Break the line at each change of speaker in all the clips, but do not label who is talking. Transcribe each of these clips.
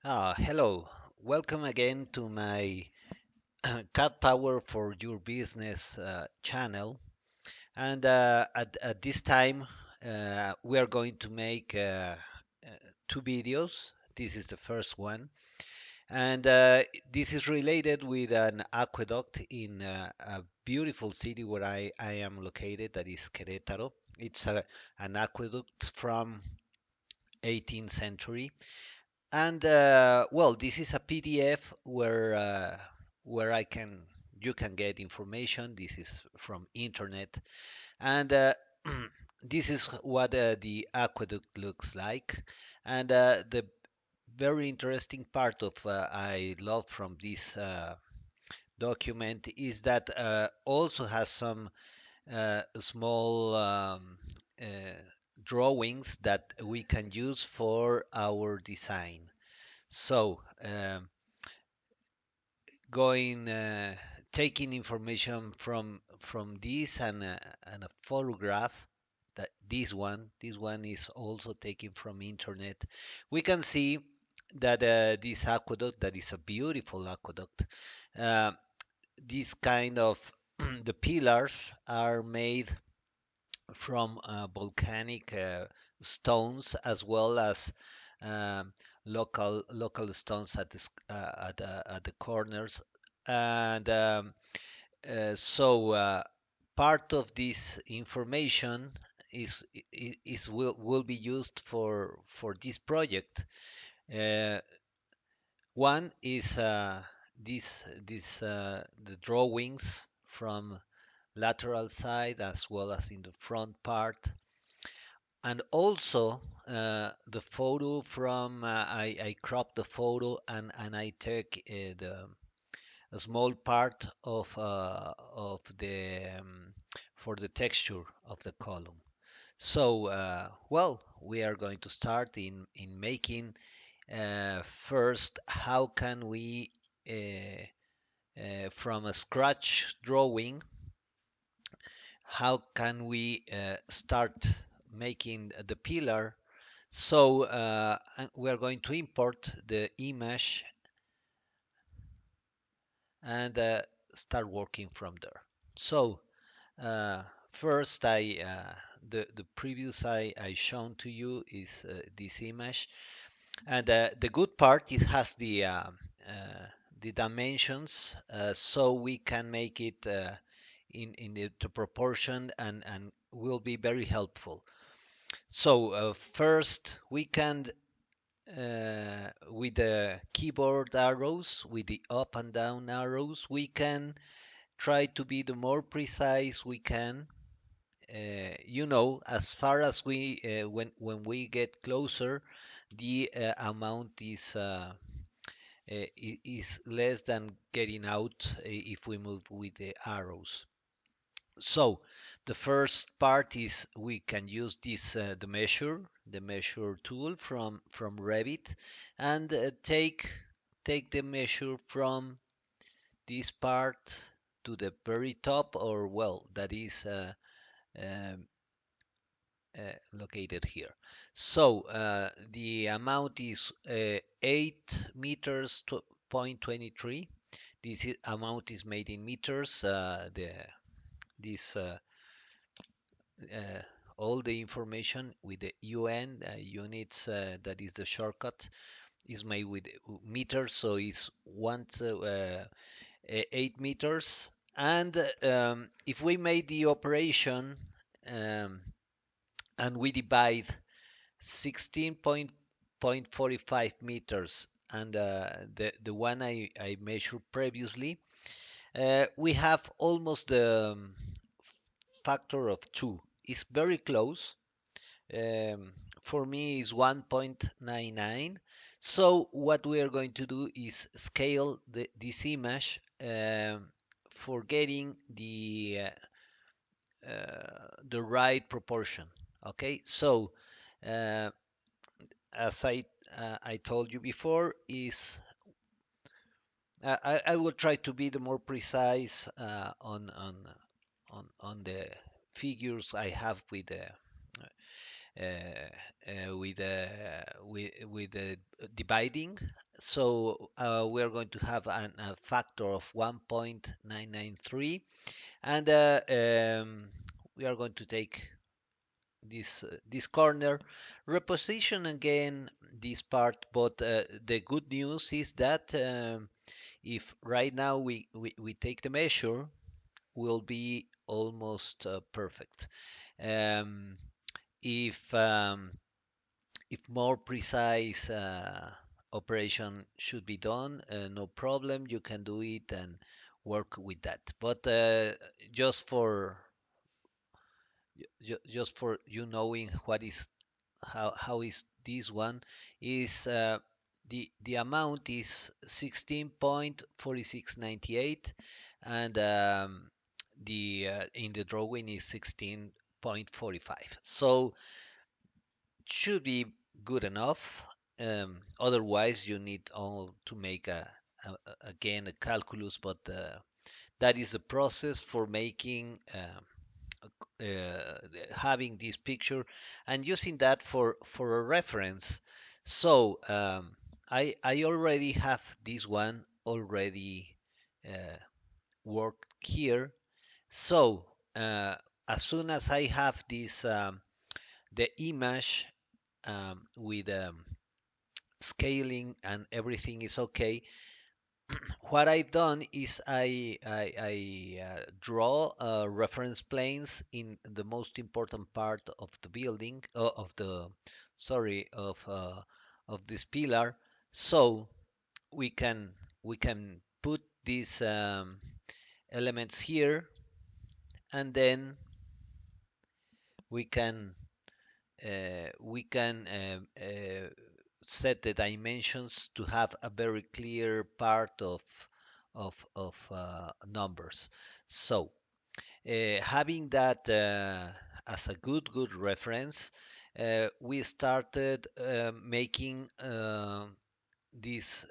Hello. Welcome again to my CAD Power for Your Business channel. And at this time, we are going to make two videos. This is the first one. And this is related with an aqueduct in a beautiful city where I am located, that is Querétaro. It's an aqueduct from 18th century. And well, this is a PDF where I can you can get information. This is from internet, and this is what the aqueduct looks like. And the very interesting part of I love from this document is that also has some small uh, drawings that we can use for our design. So, going taking information from this and a photograph, that this one is also taken from internet. We can see that this aqueduct, that is a beautiful aqueduct, uh, this kind of the pillars are made from volcanic stones, as well as um, local stones at the corners. And so part of this information will be used for this project. uh, One is the drawings from lateral side as well as in the front part, and also the photo from I crop the photo, and I take the a small part of the for the texture of the column. So well, we are going to start in making first, how can we from a scratch drawing, how can we start making the pillar. So and we are going to import the image and start working from there. So first, the previous I shown to you is this image, and the good part, it has the dimensions, so we can make it in the proportion, and will be very helpful. So first, we can with the keyboard arrows, with the up and down arrows, we can try to be the more precise we can. As far as we when we get closer, the amount is less than getting out if we move with the arrows. So the first part is we can use this the measure tool from Revit, and take the measure from this part to the very top, or well, that is um, located here. So the amount is 8 meters to 0.23. Amount is made in meters. This uh, All the information with the UN units, that is the shortcut, is made with meters. So it's 8 meters. And if we made the operation, um, and we divide 16.45 meters and the one I measured previously, we have almost the factor of 2. It's very close. For me is 1.99. So what we are going to do is scale this image, for getting the right proportion. Okay, so uh, as I told you before, is I will try to be the more precise on the figures I have with with dividing. So we are going to have a factor of 1.993, and we are going to take this corner, reposition again this part. But the good news is that if right now we take the measure, will be almost perfect. Um, if more precise operation should be done, no problem, you can do it and work with that. But just for just for you knowing what is how is this one is the amount is 16.4698, and the in the drawing is 16.45. So should be good enough. Otherwise, you need all to make again a calculus, but that is the process for making having this picture and using that for a reference. So I already have this one already uh, worked here. So as soon as I have this the image with scaling and everything is okay, what I've done is I draw reference planes in the most important part of the building, of the, sorry, of this pillar, so we can put these elements here, and then we can set the dimensions to have a very clear part of numbers. So having that as a good reference, we started making this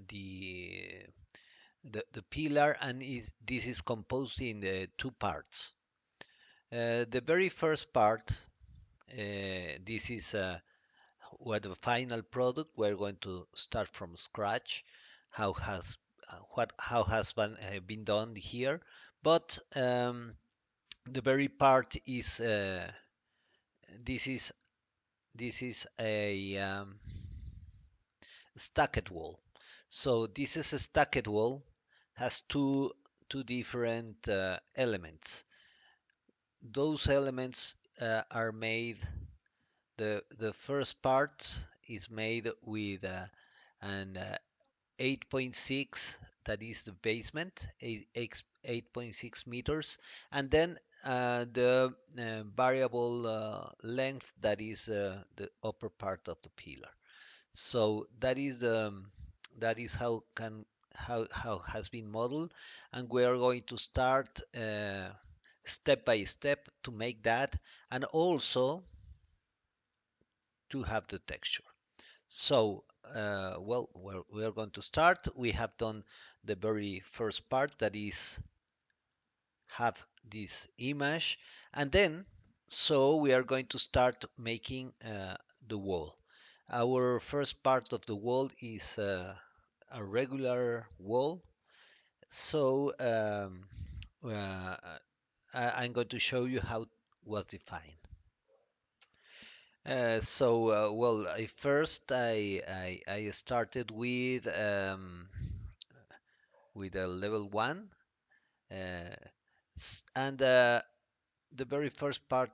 the the pillar, and this is composed in two parts. The very first part, this is what the final product. We're going to start from scratch. How has been done here, but the very part is this is a stacked wall. So this is a stacked wall, has two different elements. Those elements are made. The first part is made with an 8.6, that is the basement, 8.6 meters, and then the variable length, that is the upper part of the pillar. So that is how has been modeled, and we are going to start step by step to make that, and also to have the texture. So, well, we are going to start. We have done the very first part, that is have this image, and then so we are going to start making the wall. Our first part of the wall is a regular wall. So uh, I'm going to show you how it was defined. Well, I started with a level one, uh, and the very first part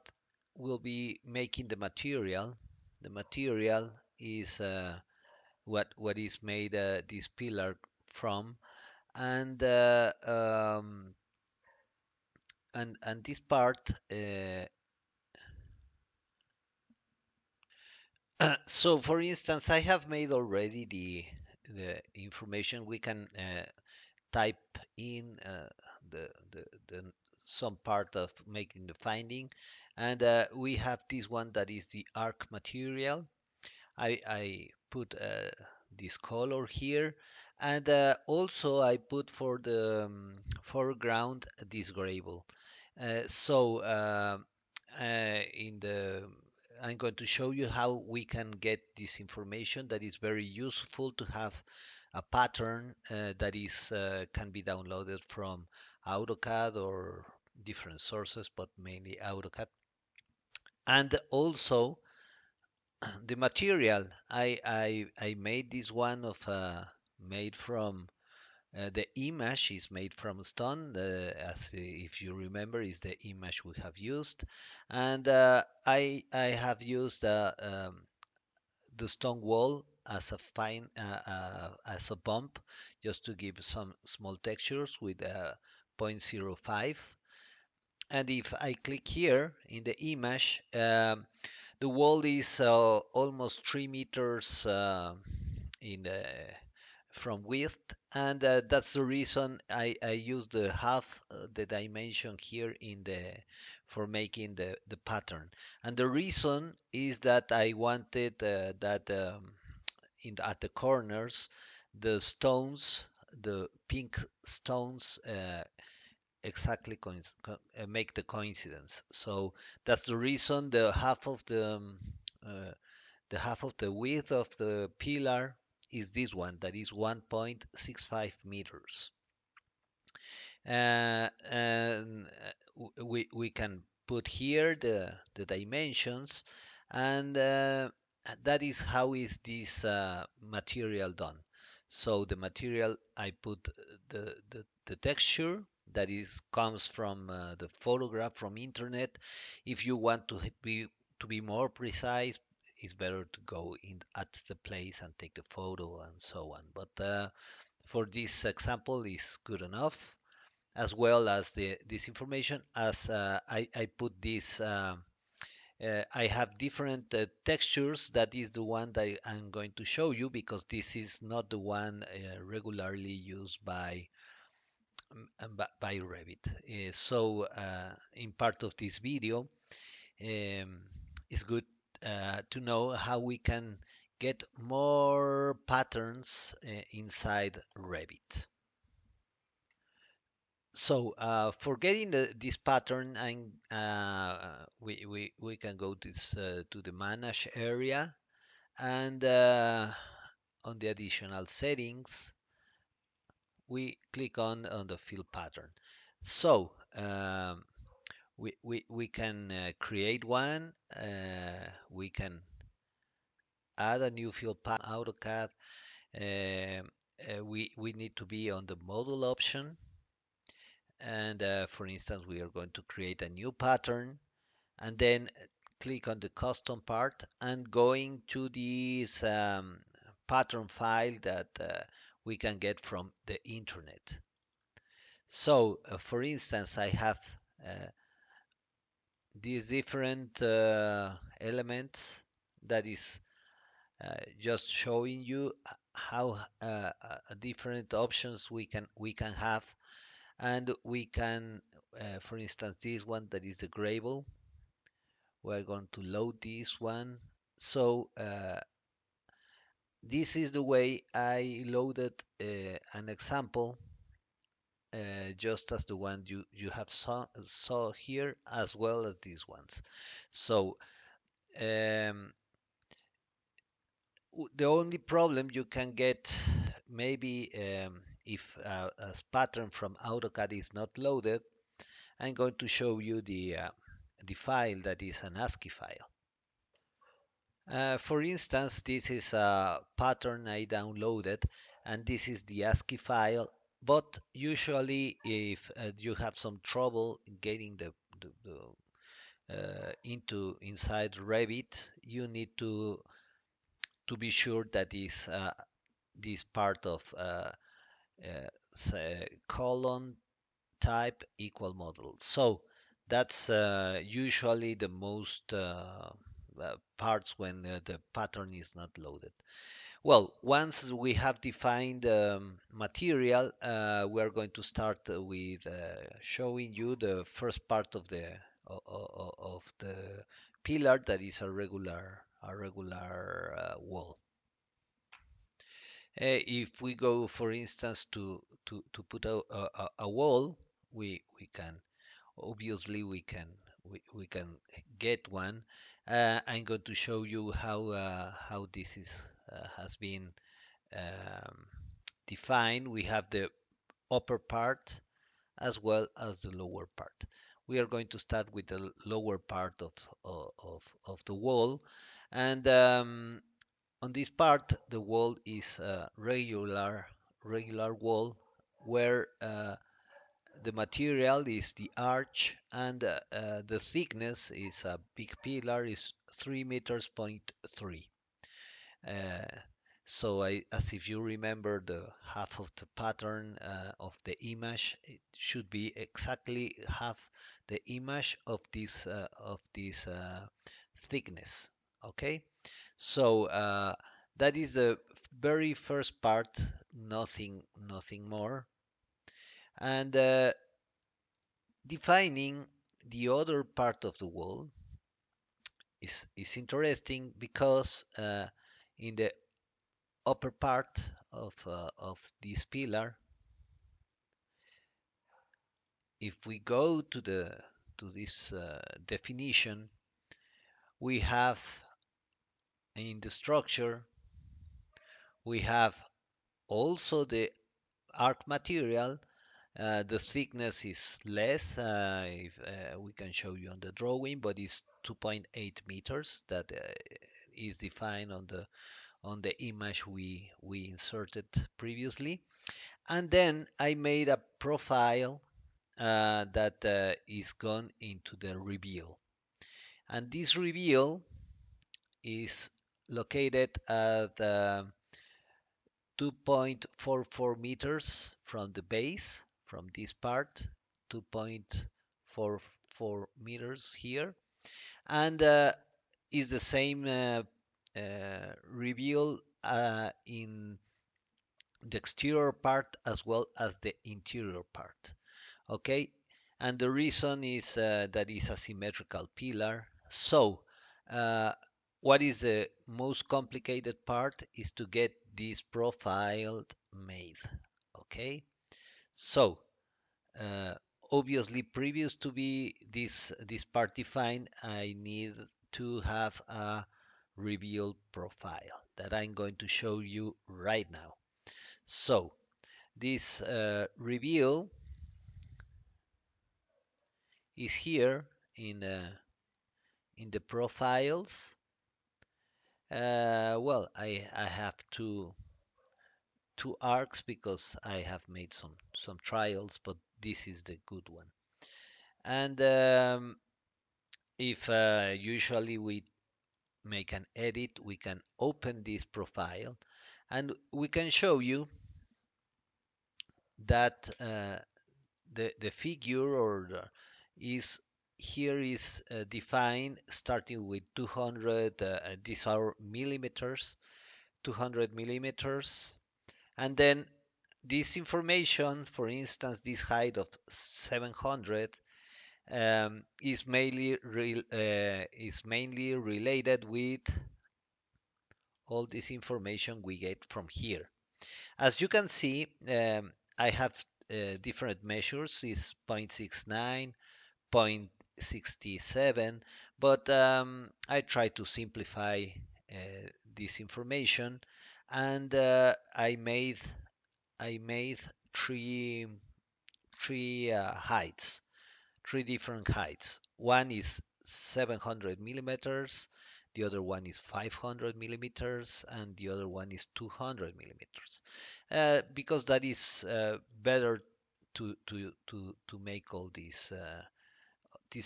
will be making the material. The material is what is made this pillar from, and this part. So, for instance, I have made already the information. We can type in the some part of making the finding, and we have this one, that is the arc material. I put this color here, and also I put for the foreground this gravel. So in the I'm going to show you how we can get this information that is very useful to have a pattern that is can be downloaded from AutoCAD or different sources, but mainly AutoCAD. And also the material. I made this one of made from the image is made from stone, as if you remember, is the image we have used, and I have used the stone wall as a fine as a bump, just to give some small textures with 0.05. And if I click here in the image, the wall is almost 3 meters in the from width, and that's the reason I use the half the dimension here in the for making the pattern. And the reason is that I wanted that at the corners the stones, the pink stones, exactly make the coincidence. So that's the reason the half of the width of the pillar is this one, that is 1.65 meters. And we can put here the dimensions, and that is how is this material done. So the material, I put the texture that is comes from the photograph from internet. If you want to be more precise, it's better to go in at the place and take the photo and so on. But for this example is good enough, as well as this information. As I put this I have different textures. That is the one that I'm going to show you, because this is not the one regularly used by Revit. So in part of this video, it's good to know how we can get more patterns inside Revit. So for getting this pattern, we can go to the manage area, and on the additional settings we click on the fill pattern. So we can create one. We can add a new fill pattern AutoCAD. We need to be on the model option, and for instance we are going to create a new pattern, and then click on the custom part and going to this pattern file that we can get from the internet. So for instance, I have these different elements that is just showing you how different options we can have. And we can, for instance, this one that is the gravel, we're going to load this one. So this is the way I loaded an example, just as the one you have saw here, as well as these ones. So the only problem you can get, maybe if a pattern from AutoCAD is not loaded, I'm going to show you the file that is an ASCII file. For instance, this is a pattern I downloaded, and this is the ASCII file. But usually, if you have some trouble getting into inside Revit, you need to be sure that this part of column type equal model. So that's usually the most parts when the pattern is not loaded. Well, once we have defined material, we are going to start with showing you the first part of the pillar, that is a regular wall. If we go, for instance, to put a wall, we can obviously we can get one. I'm going to show you how this is has been um, defined. We have the upper part as well as the lower part. We are going to start with the lower part of the wall, and on this part the wall is a regular wall where the material is the arch, and the thickness is a big pillar is 3 meters point 3. Uh, so as if you remember the half of the pattern of the image, it should be exactly half the image of this thickness. Okay, so that is the very first part, nothing more, and defining the other part of the wall is interesting because in the upper part of this pillar, if we go to this definition, we have in the structure we have also the arc material. The thickness is less. If, we can show you on the drawing, but it's 2.8 meters that is defined on the image we inserted previously. And then I made a profile that is gone into the reveal. And this reveal is located at 2.44 meters from the base, from this part, 2.44 meters here, and is the same reveal in the exterior part as well as the interior part. Okay, and the reason is that it's a symmetrical pillar. So uh, what is the most complicated part is to get this profile made. Okay, so uh, obviously previous to be this part defined, I need to have a reveal profile that I'm going to show you right now. So this reveal is here in the profiles. Well, I have two arcs because I have made some trials, but this is the good one. And if usually we make an edit, we can open this profile, and we can show you that the figure or is here is defined starting with 200. These are millimeters, 200 millimeters, and then this information, for instance, this height of 700 is mainly related with all this information we get from here. As you can see, I have different measures. Is 0.69, 0.67, but I try to simplify this information, and I made three heights, three different heights. One is 700 millimeters, the other one is 500 millimeters, and the other one is 200 millimeters, because that is better to make all these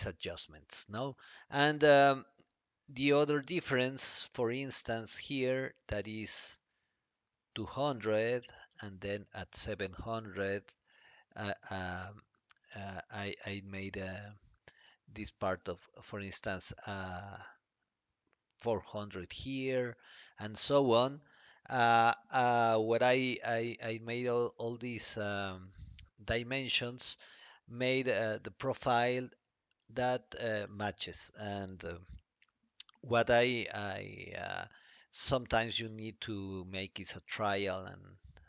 adjustments. No, and the other difference, for instance, here that is 200, and then at 700, uh, um, I made this part of, for instance, 400 here, and so on. What I made all these dimensions, made the profile that matches, and what I sometimes you need to make is a trial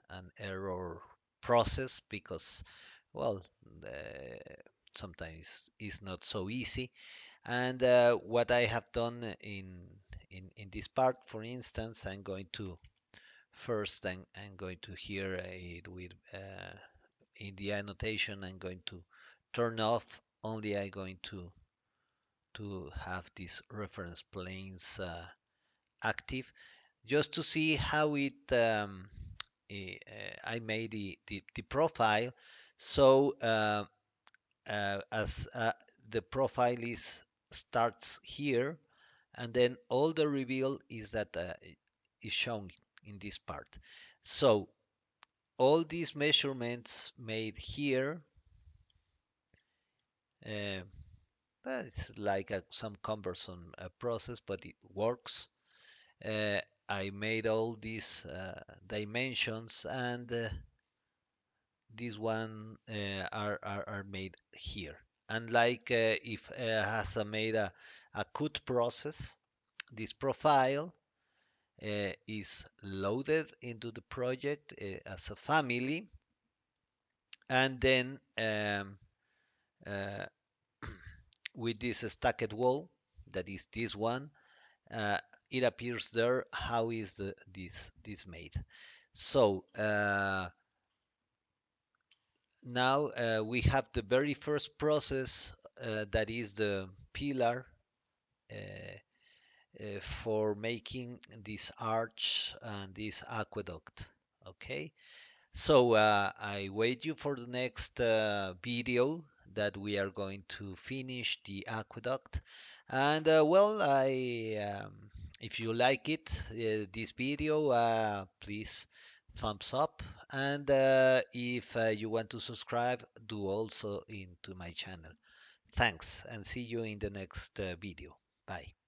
and error process, because well, sometimes it's not so easy. And what I have done in this part, for instance, I'm going to first I'm going to here it with in the annotation I'm going to turn off only. I'm going to have these reference planes active just to see how it I made the profile. So as the profile is starts here, and then all the reveal is that is shown in this part. So all these measurements made here, uh, it's like some cumbersome process, but it works. Uh, I made all these dimensions, and these one are made here. And like if has made a cut process, this profile is loaded into the project as a family, and then uh, with this stacked wall, that is this one, uh, it appears there how is this made. So now we have the very first process that is the pillar for making this arch and this aqueduct. Okay, so I wait you for the next video that we are going to finish the aqueduct. And well, if you like it, this video, please thumbs up. And if you want to subscribe, do also into my channel. Thanks, and see you in the next video. Bye.